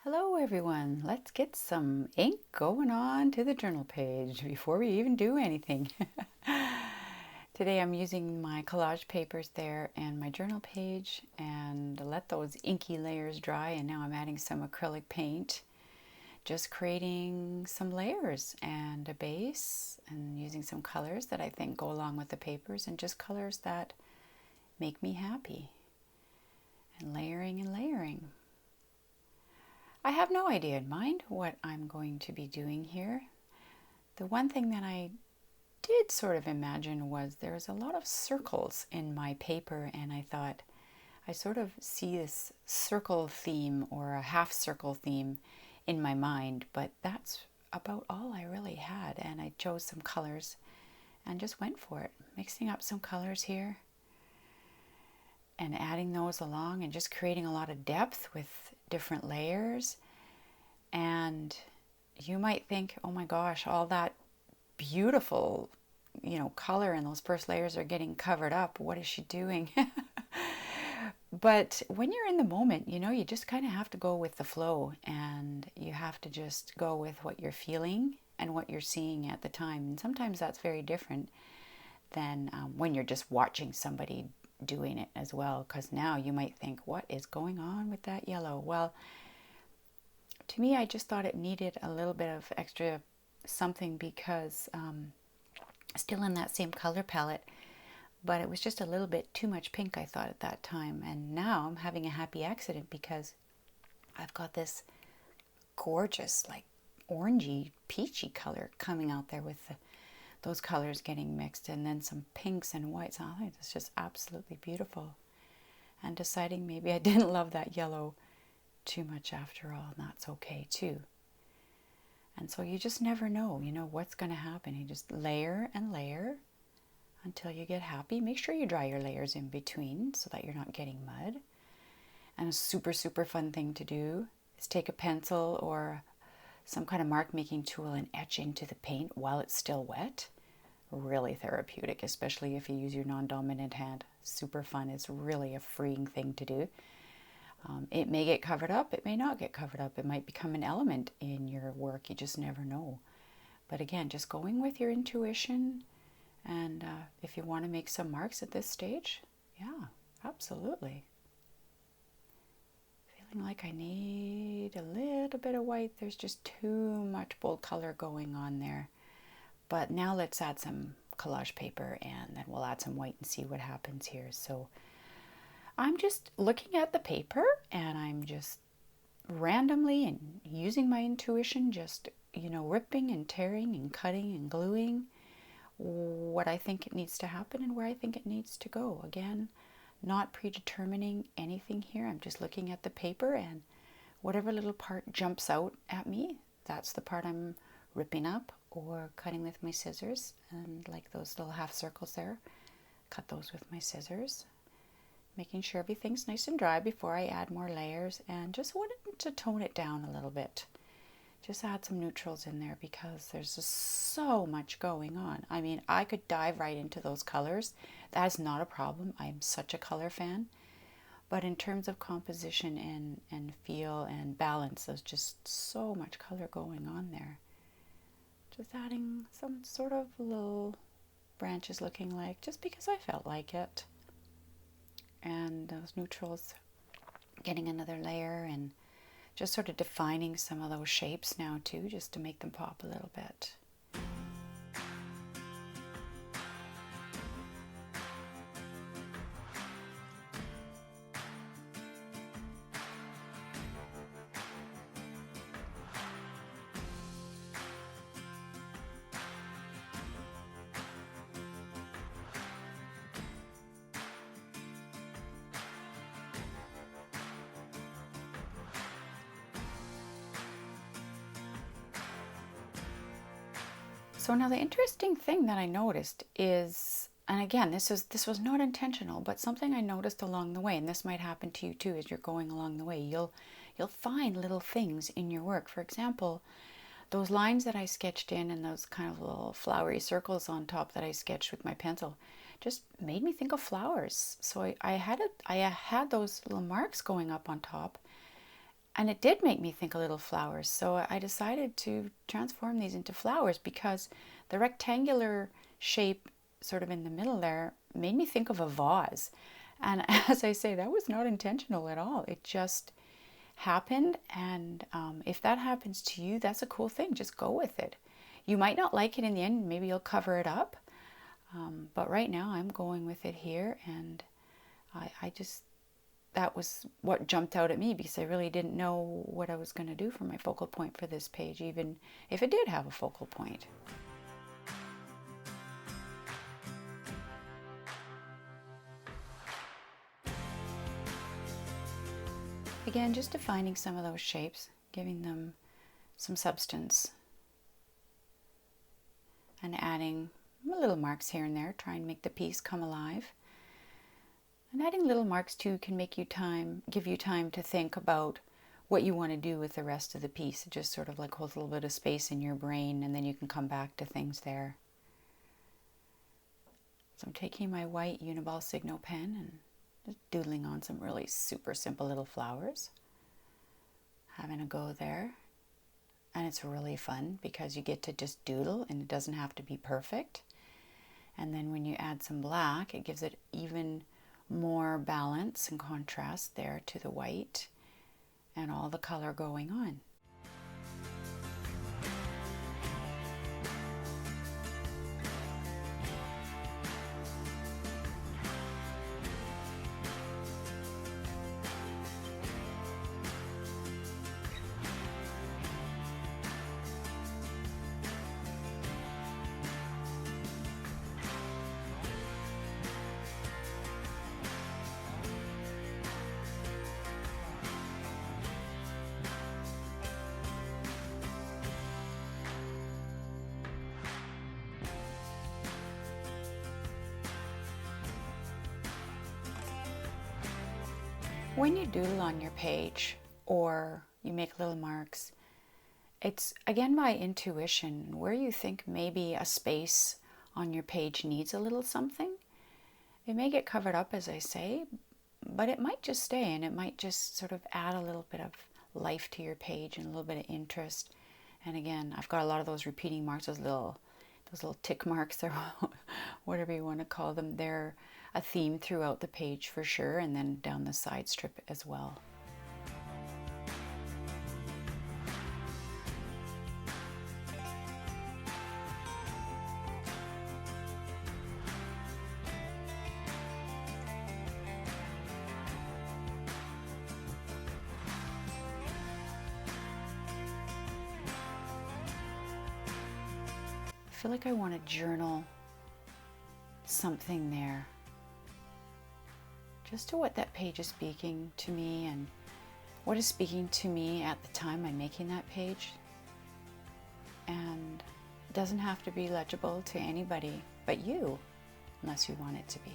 Hello everyone, let's get some ink going on to the journal page before we even do anything. Today I'm using my collage papers there and my journal page and let those inky layers dry, and now I'm adding some acrylic paint, just creating some layers and a base and using some colors that I think go along with the papers and just colors that make me happy, and layering and layering. I have no idea in mind what I'm going to be doing here. The one thing that I did sort of imagine was there's a lot of circles in my paper, and I thought I sort of see this circle theme or a half circle theme in my mind, but that's about all I really had, and I chose some colors and just went for it, mixing up some colors here and adding those along and just creating a lot of depth with different layers. And you might think, oh my gosh, all that beautiful, color and those first layers are getting covered up. What is she doing? But when you're in the moment, you just kind of have to go with the flow, and you have to just go with what you're feeling and what you're seeing at the time. And sometimes that's very different than when you're just watching somebody doing it as well, because now you might think, what is going on with that yellow? Well, to me, I just thought it needed a little bit of extra something because still in that same color palette, but it was just a little bit too much pink, I thought, at that time. And now I'm having a happy accident because I've got this gorgeous, like orangey, peachy color coming out there with those colors getting mixed, and then some pinks and whites. I think it's just absolutely beautiful. And deciding maybe I didn't love that yellow too much after all, and that's okay too. And so you just never know, what's going to happen. You just layer and layer until you get happy. Make sure you dry your layers in between so that you're not getting mud. And a super, super fun thing to do is take a pencil or some kind of mark making tool and etch into the paint while it's still wet. Really therapeutic, especially if you use your non-dominant hand. Super fun. It's really a freeing thing to do. It may get covered up, it may not get covered up. It might become an element in your work. You just never know. But again, just going with your intuition. And if you want to make some marks at this stage, yeah, absolutely. Feeling like I need a little bit of white. There's just too much bold color going on there. But now let's add some collage paper, and then we'll add some white and see what happens here. So I'm just looking at the paper, and I'm just randomly and using my intuition, just, ripping and tearing and cutting and gluing what I think it needs to happen and where I think it needs to go. Again, not predetermining anything here. I'm just looking at the paper, and whatever little part jumps out at me, that's the part I'm ripping up or cutting with my scissors. And like those little half circles there, cut those with my scissors, making sure everything's nice and dry before I add more layers, and just wanted to tone it down a little bit. Just add some neutrals in there because there's just so much going on. I mean, I could dive right into those colors. That is not a problem. I am such a color fan. But in terms of composition and feel and balance, there's just so much color going on there. Just adding some sort of little branches looking like, just because I felt like it. And those neutrals, getting another layer, and just sort of defining some of those shapes now too, just to make them pop a little bit. So now the interesting thing that I noticed is, and again, this was not intentional, but something I noticed along the way, and this might happen to you too as you're going along the way. You'll find little things in your work. For example, those lines that I sketched in and those kind of little flowery circles on top that I sketched with my pencil just made me think of flowers. So I had those little marks going up on top, And it did make me think of little flowers. So I decided to transform these into flowers because the rectangular shape sort of in the middle there made me think of a vase. And as I say, that was not intentional at all. It just happened. And if that happens to you, that's a cool thing. Just go with it. You might not like it in the end. Maybe you'll cover it up. But right now I'm going with it here. And I just, that was what jumped out at me because I really didn't know what I was going to do for my focal point for this page, even if it did have a focal point. Again, just defining some of those shapes, giving them some substance, and adding little marks here and there, try and make the piece come alive. And adding little marks too can make you give you time to think about what you want to do with the rest of the piece. It just sort of like holds a little bit of space in your brain, and then you can come back to things there. So I'm taking my white Uniball Signo pen and just doodling on some really super simple little flowers. Having a go there. And it's really fun because you get to just doodle and it doesn't have to be perfect. And then when you add some black, it gives it even more balance and contrast there to the white and all the color going on. When you doodle on your page or you make little marks, it's again by intuition where you think maybe a space on your page needs a little something. It may get covered up, as I say, but it might just stay and it might just sort of add a little bit of life to your page and a little bit of interest. And again, I've got a lot of those repeating marks, those little tick marks or whatever you want to call them. They're a theme throughout the page for sure, and then down the side strip as well. I feel like I want to journal something there, just to what that page is speaking to me and what is speaking to me at the time I'm making that page. And it doesn't have to be legible to anybody but you, unless you want it to be.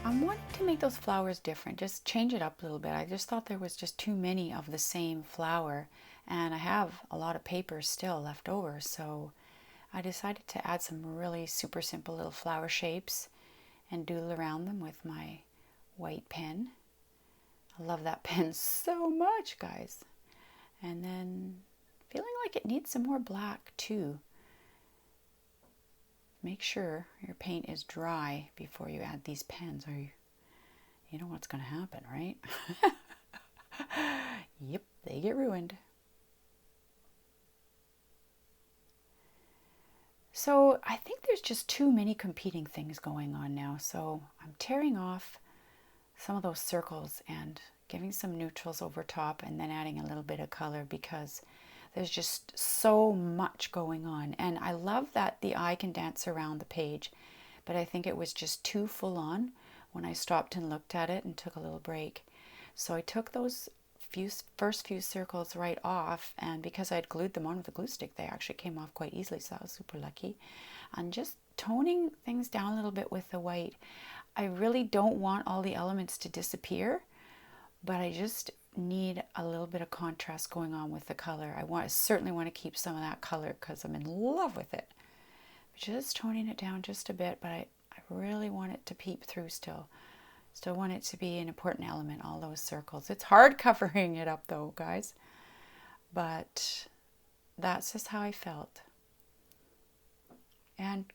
I'm wanting to make those flowers different, just change it up a little bit. I just thought there was just too many of the same flower, and I have a lot of paper still left over, so I decided to add some really super simple little flower shapes and doodle around them with my white pen. I love that pen so much, guys. And then feeling like it needs some more black too. Make sure your paint is dry before you add these pens, or you know what's going to happen, right? Yep, they get ruined. So I think there's just too many competing things going on now. So I'm tearing off some of those circles and giving some neutrals over top and then adding a little bit of color because there's just so much going on. And I love that the eye can dance around the page, but I think it was just too full on when I stopped and looked at it and took a little break. So I took those first few circles right off, and because I'd glued them on with a glue stick, they actually came off quite easily, so that was super lucky. And just toning things down a little bit with the white. I really don't want all the elements to disappear, but I just need a little bit of contrast going on with the color. I certainly want to keep some of that color because I'm in love with it. Just toning it down just a bit, but I really want it to peep through still. Still want it to be an important element, all those circles. It's hard covering it up though, guys. But that's just how I felt. And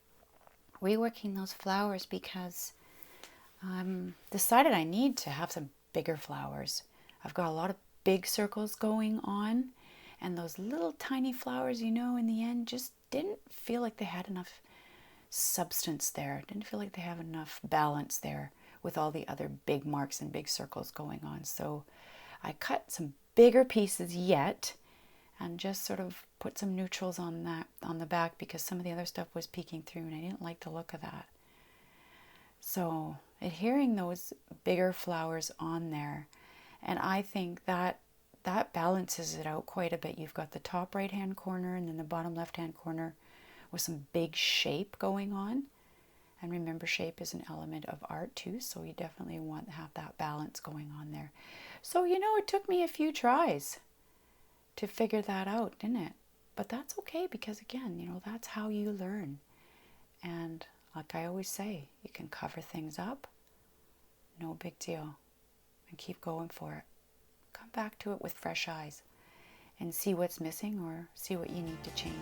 reworking those flowers because decided I need to have some bigger flowers. I've got a lot of big circles going on, and those little tiny flowers, in the end just didn't feel like they had enough substance there. Didn't feel like they have enough balance there with all the other big marks and big circles going on. So I cut some bigger pieces yet and just sort of put some neutrals on the back because some of the other stuff was peeking through and I didn't like the look of that. So adhering those bigger flowers on there, and I think that balances it out quite a bit. You've got the top right hand corner and then the bottom left hand corner with some big shape going on. And remember, shape is an element of art too, so you definitely want to have that balance going on there. So, it took me a few tries to figure that out, didn't it? But that's okay because, again, that's how you learn. And like I always say, you can cover things up, no big deal, and keep going for it. Come back to it with fresh eyes and see what's missing or see what you need to change.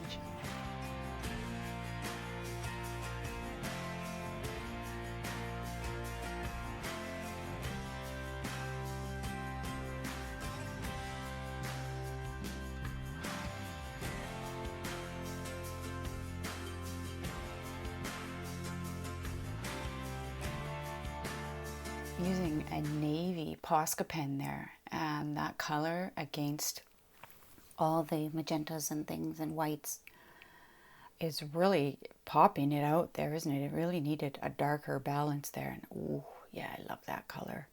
Using a navy Posca pen there, and that color against all the magentas and things and whites is really popping it out there, isn't it? It really needed a darker balance there. And ooh, yeah, I love that color.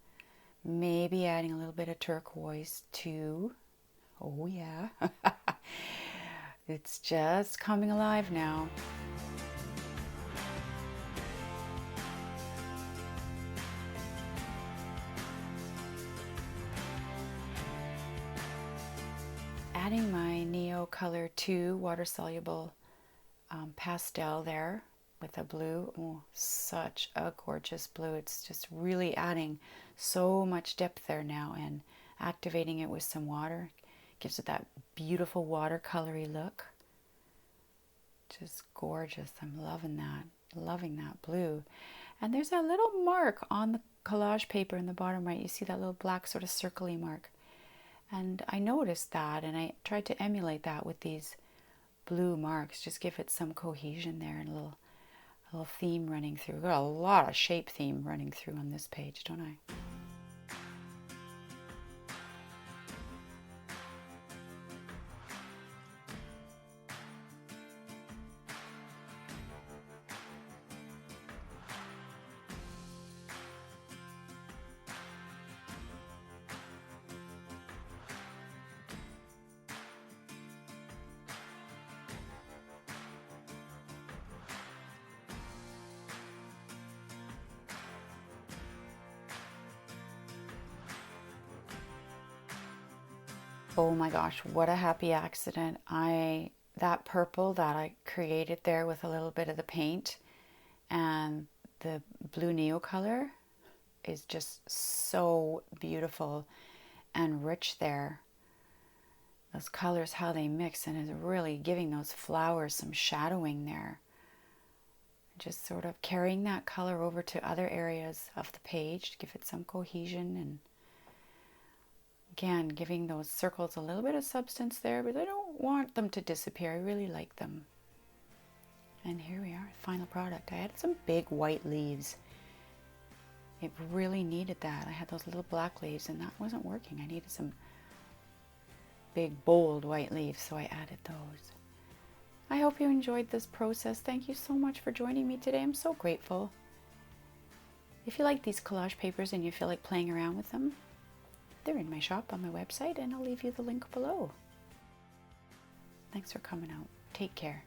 Maybe adding a little bit of turquoise too. Oh yeah. It's just coming alive now. Adding my Neo Color 2 water-soluble pastel there with a blue. Oh, such a gorgeous blue. It's just really adding so much depth there now, and activating it with some water gives it that beautiful watercolory look. Just gorgeous. I'm loving that blue. And there's a little mark on the collage paper in the bottom right. You see that little black sort of circly mark. And I noticed that, and I tried to emulate that with these blue marks. Just give it some cohesion there, and a little theme running through. We've got a lot of shape theme running through on this page, don't I? Oh my gosh, what a happy accident. That purple that I created there with a little bit of the paint and the blue Neo color is just so beautiful and rich there. Those colors, how they mix, and is really giving those flowers some shadowing there. Just sort of carrying that color over to other areas of the page to give it some cohesion, and again, giving those circles a little bit of substance there, but I don't want them to disappear. I really like them. And here we are, final product. I had some big white leaves. It really needed that. I had those little black leaves and that wasn't working. I needed some big, bold white leaves, so I added those. I hope you enjoyed this process. Thank you so much for joining me today. I'm so grateful. If you like these collage papers and you feel like playing around with them, they're in my shop on my website, and I'll leave you the link below. Thanks for coming out. Take care.